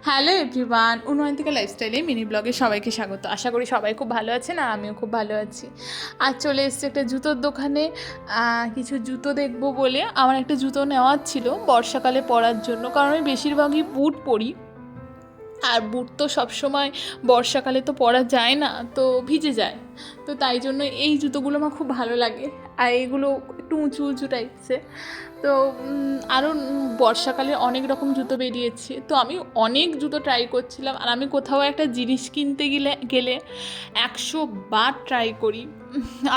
Hello everyone, অনুয়ান্তিকা লাইফস্টাইলে mini ব্লগে সবাইকে স্বাগত। আশা করি সবাই খুব ভালো আছেন আর আমিও খুব ভালো আছি। আজ চলে এসেছি একটা জুতোর দোকানে, কিছু জুতো দেখবো বলে। আমার একটা জুতো নেওয়ার ছিল বর্ষাকালে পরার জন্য, কারণ আমি বেশিরভাগই বুট পরি, আর বুট তো সবসময় বর্ষাকালে তো পরা যায় না, তো ভিজে যায়। তো তাই জন্য এই জুতোগুলো আমার খুব ভালো লাগে, আর এইগুলো একটু উঁচু উঁচু টাইপসের। তো আরও বর্ষাকালে অনেক রকম জুতো বেরিয়েছে, তো আমি অনেক জুতো ট্রাই করছিলাম। আর আমি কোথাও একটা জিনিস কিনতে গেলে 100 বার ট্রাই করি,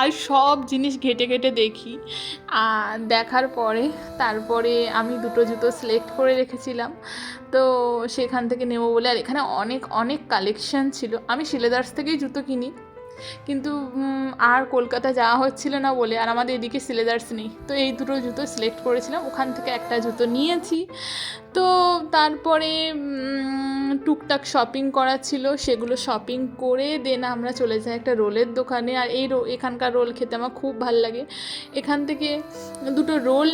আর সব জিনিস ঘেটে ঘেটে দেখি। আর দেখার পরে তারপরে আমি দুটো জুতো সিলেক্ট করে রেখেছিলাম, তো সেখান থেকে নেবো বলে। আর এখানে অনেক অনেক কালেকশান ছিল। আমি শিলেদার্স থেকেই জুতো কিনি, কিন্তু আর কলকাতা যাওয়া হচ্ছিল না বলে, আর আমাদের এদিকে সিলেদার্স নেই, তো এই দুটো জুতো সিলেক্ট করেছিলাম, ওখান থেকে একটা জুতো নিয়েছি। তো তারপরে টুকটাক শপিং করা ছিল, সেগুলো শপিং করে দেন আমরা চলে যাই একটা রোলের দোকানে। আর এখানকার রোল খেতে আমার খুব ভাল লাগে। এখান থেকে দুটো রোল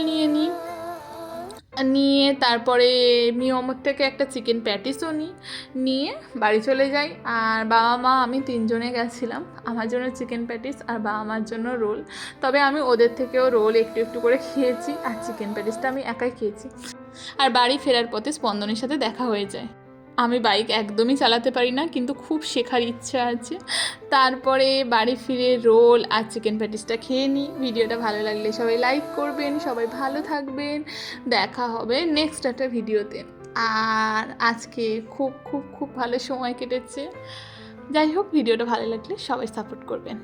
নিয়ে তারপরে মিওমোর থেকে একটা চিকেন প্যাটিসও নিয়ে বাড়ি চলে যাই। আর বাবা মা আমি তিনজনে গেছিলাম, আমার জন্য চিকেন প্যাটিস আর বাবা মার জন্য রোল। তবে আমি ওদের থেকেও রোল একটু একটু করে খেয়েছি, আর চিকেন প্যাটিসটা আমি একাই খেয়েছি। আর বাড়ি ফেরার পথে স্পন্দনের সাথে দেখা হয়ে যায়। আমি বাইক একদমই চালাতে পারি না, কিন্তু খুব শেখার ইচ্ছা আছে। তারপরে বাড়ি ফিরে রোল আর চিকেন প্যাটিসটা খেয়ে নিই। ভিডিওটা ভালো লাগলে সবাই লাইক করবেন, সবাই ভালো থাকবেন। দেখা হবে নেক্সট একটা ভিডিওতে। আর আজকে খুব খুব খুব ভালো সময় কেটেছে। যাই হোক, ভিডিওটা ভালো লাগলে সবাই সাপোর্ট করবেন।